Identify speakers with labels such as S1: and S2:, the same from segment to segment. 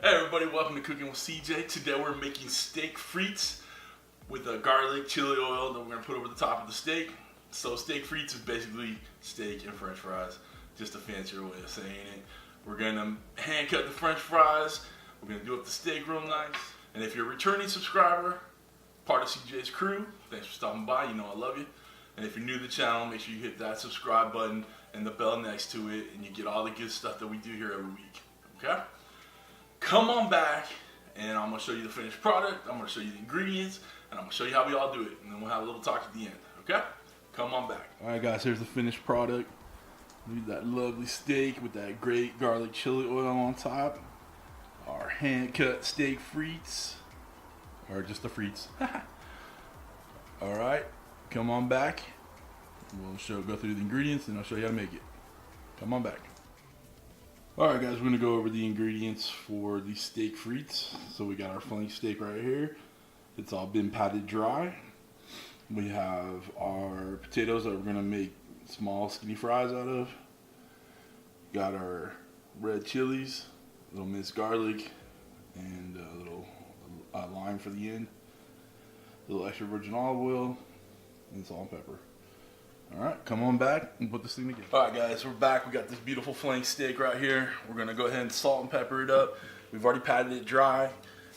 S1: Hey everybody, welcome to Cooking with CJ. Today we're making steak frites with a garlic chili oil that we're going to put over the top of the steak. So steak frites is basically steak and french fries, just a fancier way of saying it. We're going to hand cut the french fries, we're going to do up the steak real nice. And if you're a returning subscriber, part of CJ's crew, thanks for stopping by, you know I love you. And if you're new to the channel, make sure you hit that subscribe button and the bell next to it, and you get all the good stuff that we do here every week, okay? Come on back, and I'm going to show you the finished product, I'm going to show you the ingredients, and I'm going to show you how we all do it, and then we'll have a little talk at the end, okay? Come on back. Alright guys, here's the finished product. Look at that lovely steak with that great garlic chili oil on top. Our hand-cut steak frites, or just the frites. Alright, come on back. We'll go through the ingredients, and I'll show you how to make it. Come on back. Alright guys, we're going to go over the ingredients for the steak frites. So we got our flank steak right here. It's all been patted dry. We have our potatoes that we're going to make small skinny fries out of. Got our red chilies, a little minced garlic, and a little lime for the end. A little extra virgin olive oil, and salt and pepper. Alright, come on back and put this thing together. Alright guys, we're back. We got this beautiful flank steak right here. We're going to go ahead and salt and pepper it up. We've already patted it dry,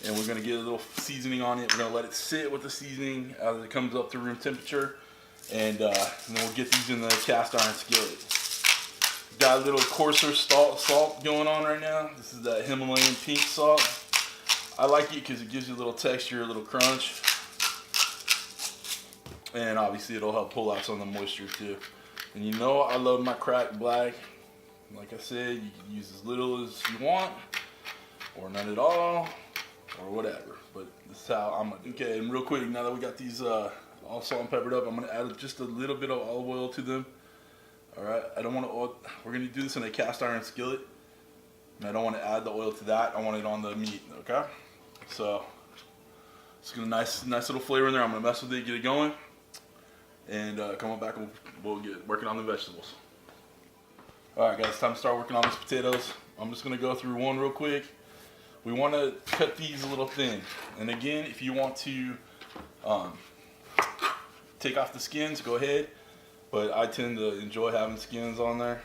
S1: and we're going to get a little seasoning on it. We're going to let it sit with the seasoning as it comes up to room temperature, and then we'll get these in the cast iron skillet. Got a little coarser salt going on right now. This is that Himalayan pink salt. I like it because it gives you a little texture, a little crunch. And obviously it'll help pull out some of the moisture too. And you know I love my cracked black. Like I said, you can use as little as you want, or none at all, or whatever. But this is how I'm gonna do. Okay, and real quick, now that we got these all salt and peppered up, I'm gonna add just a little bit of olive oil to them. Alright, I don't want to, we're gonna do this in a cast iron skillet. And I don't want to add the oil to that, I want it on the meat, okay? So, it's gonna nice little flavor in there. I'm gonna mess with it, get it going. And come on back and we'll get working on the vegetables. Alright guys, time to start working on these potatoes. I'm just going to go through one real quick. We want to cut these a little thin. And again, if you want to take off the skins, go ahead. But I tend to enjoy having skins on there.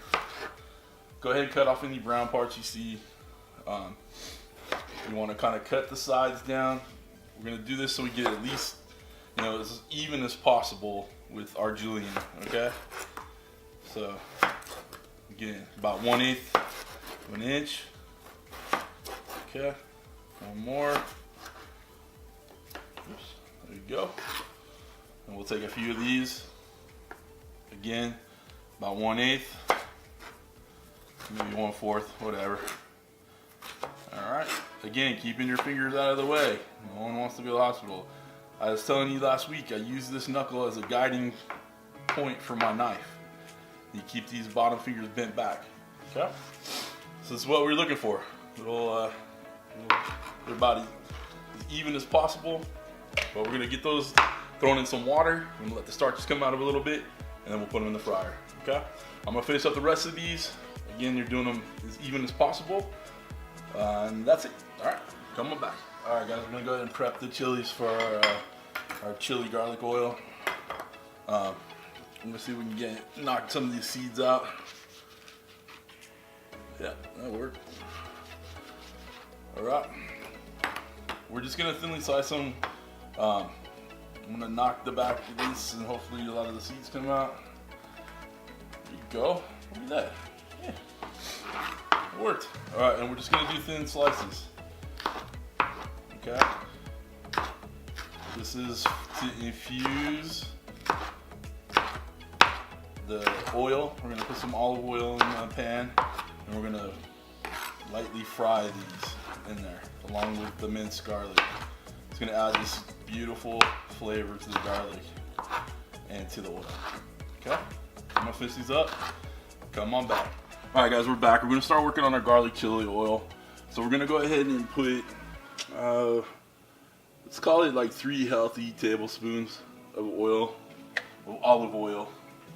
S1: Go ahead and cut off any brown parts you see. You want to kind of cut the sides down. We're going to do this so we get at least, you know, as even as possible with our julienne, okay? So, again, about 1/8 of an inch. Okay, one more. Oops, there you go. And we'll take a few of these. Again, about 1/8, maybe 1/4, whatever. Alright, again, keeping your fingers out of the way. No one wants to go to the hospital. I was telling you last week, I use this knuckle as a guiding point for my knife. You keep these bottom fingers bent back. Okay? So this is what we're looking for. Little about as even as possible. But we're gonna get those thrown in some water. We're gonna let the starches come out of a little bit, and then we'll put them in the fryer. Okay? I'm gonna finish up the rest of these. Again, you're doing them as even as possible. And that's it. Alright, come on back. Alright guys, we're going to go ahead and prep the chilies for our chili garlic oil. I'm going to see if we can knock some of these seeds out. Yeah, that worked. Alright. We're just going to thinly slice them. I'm going to knock the back of this and hopefully a lot of the seeds come out. There you go. Look at that. Yeah. It worked. Alright, and we're just going to do thin slices. Okay. This is to infuse the oil. We're going to put some olive oil in the pan, and we're going to lightly fry these in there along with the minced garlic. It's going to add this beautiful flavor to the garlic and to the oil. Okay? I'm going to finish these up. Come on back. Alright guys, we're back. We're going to start working on our garlic chili oil. So we're going to go ahead and put let's call it like 3 healthy tablespoons of oil, of olive oil,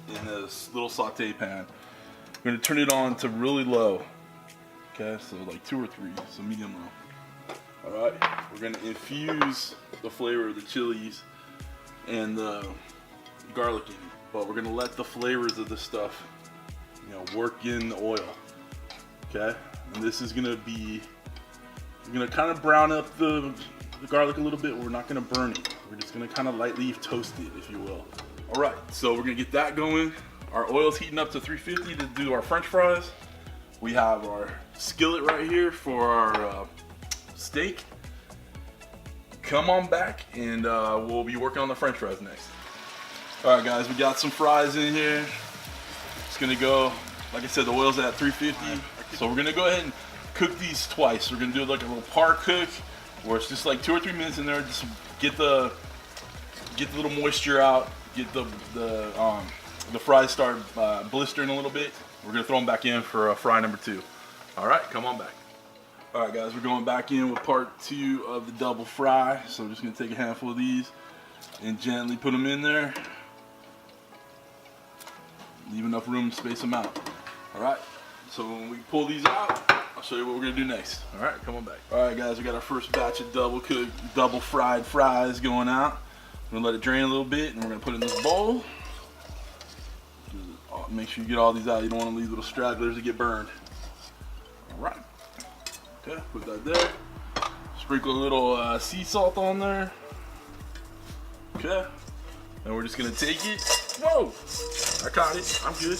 S1: in this little saute pan. We're going to turn it on to really low. Okay, so like 2 or 3, so medium low. All right, we're gonna infuse the flavor of the chilies and the garlic in it, but we're gonna let the flavors of the stuff, you know, work in the oil. Okay, and this is gonna be, we're gonna kind of brown up the garlic a little bit. We're not gonna burn it. We're just gonna kind of lightly toast it, if you will. All right, so we're gonna get that going. Our oil's heating up to 350 to do our French fries. We have our skillet right here for our steak. Come on back and we'll be working on the French fries next. All right, guys, we got some fries in here. It's gonna go, like I said, the oil's at 350. So we're gonna go ahead and cook these twice. We're gonna do like a little par cook, where it's just like 2 or 3 minutes in there, just get the little moisture out, get the fries start blistering a little bit. We're gonna throw them back in for fry number 2. All right, come on back. All right, guys, we're going back in with part 2 of the double fry. So I'm just gonna take a handful of these and gently put them in there. Leave enough room to space them out. All right, so when we pull these out, I'll show you what we're gonna do next. All right, come on back. All right, guys, we got our first batch of double fried fries going out. We're gonna let it drain a little bit, and we're gonna put it in this bowl. Make sure you get all these out. You don't want to leave little stragglers that get burned. All right. Okay, put that there. Sprinkle a little sea salt on there. Okay. And we're just gonna take it. Whoa! I caught it. I'm good.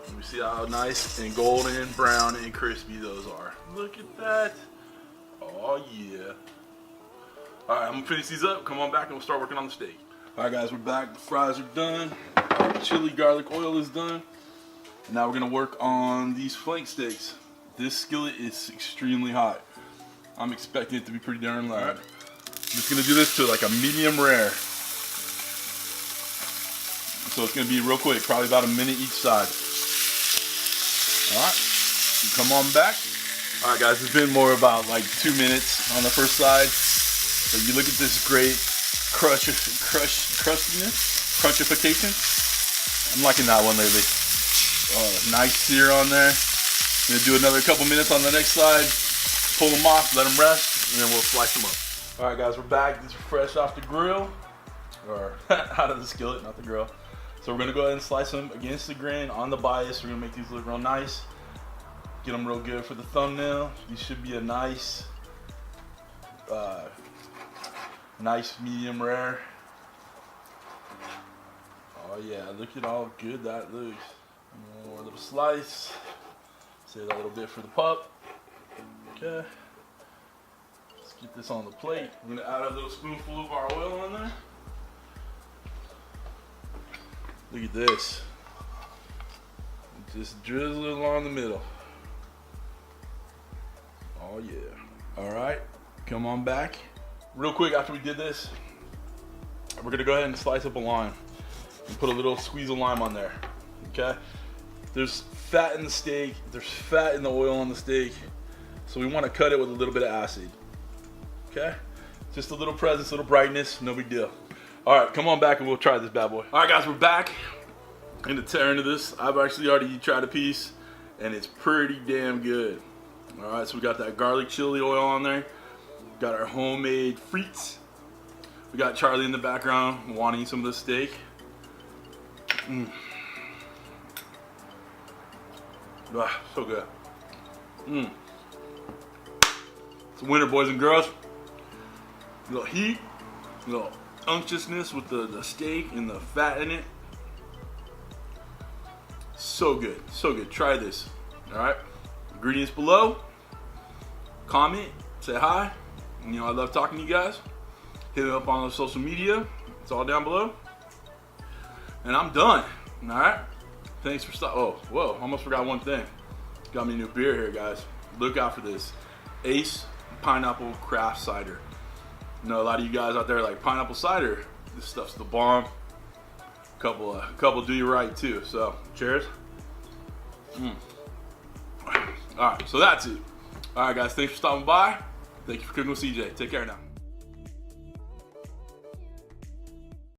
S1: Let me see how nice and golden, brown, and crispy those are. Look at that. Oh yeah. All right, I'm gonna finish these up. Come on back and we'll start working on the steak. All right, guys, we're back. The fries are done. Our chili garlic oil is done. Now we're gonna work on these flank steaks. This skillet is extremely hot. I'm expecting it to be pretty darn loud. I'm just gonna do this to like a medium rare. So it's gonna be real quick, probably about a minute each side. All right, come on back. All right, guys, it's been more about like 2 minutes on the first side. So you look at this great crunchification. I'm liking that one lately. Nice sear on there. I'm gonna do another couple minutes on the next side. Pull them off, let them rest, and then we'll slice them up. All right, guys, we're back. These are fresh off the grill, or out of the skillet, not the grill. So we're gonna go ahead and slice them against the grain on the bias. We're gonna make these look real nice. Get them real good for the thumbnail. These should be a nice medium rare. Oh yeah, look at how good that looks. One more little slice. Save that little bit for the pup. Okay. Let's get this on the plate. I'm gonna add a little spoonful of our oil on there. Look at this. Just drizzle it along the middle. Oh yeah. All right, come on back. Real quick, after we did this, we're gonna go ahead and slice up a lime and put a little squeeze of lime on there. Okay. There's fat in the steak. There's fat in the oil on the steak. So we want to cut it with a little bit of acid. Okay? Just a little presence, a little brightness, no big deal. All right, come on back and we'll try this bad boy. All right, guys, we're back. I'm gonna tear into this. I've actually already tried a piece and it's pretty damn good. All right, so we got that garlic chili oil on there. Got our homemade frites. We got Charlie in the background wanting some of the steak. Ah, so good. It's a winner, boys and girls. A little heat, a little unctuousness with the steak and the fat in it. So good, so good. Try this. All right, ingredients below. Comment, say hi. You know I love talking to you guys. Hit it up on social media. It's all down below. And I'm done. All right. Thanks for stopping. Oh, whoa! Almost forgot one thing. Got me a new beer here, guys. Look out for this. Ace Pineapple Craft Cider. I know a lot of you guys out there like pineapple cider. This stuff's the bomb. Couple do you right too. So cheers. All right, so that's it. All right, guys. Thanks for stopping by. Thank you for cooking with CJ. Take care now.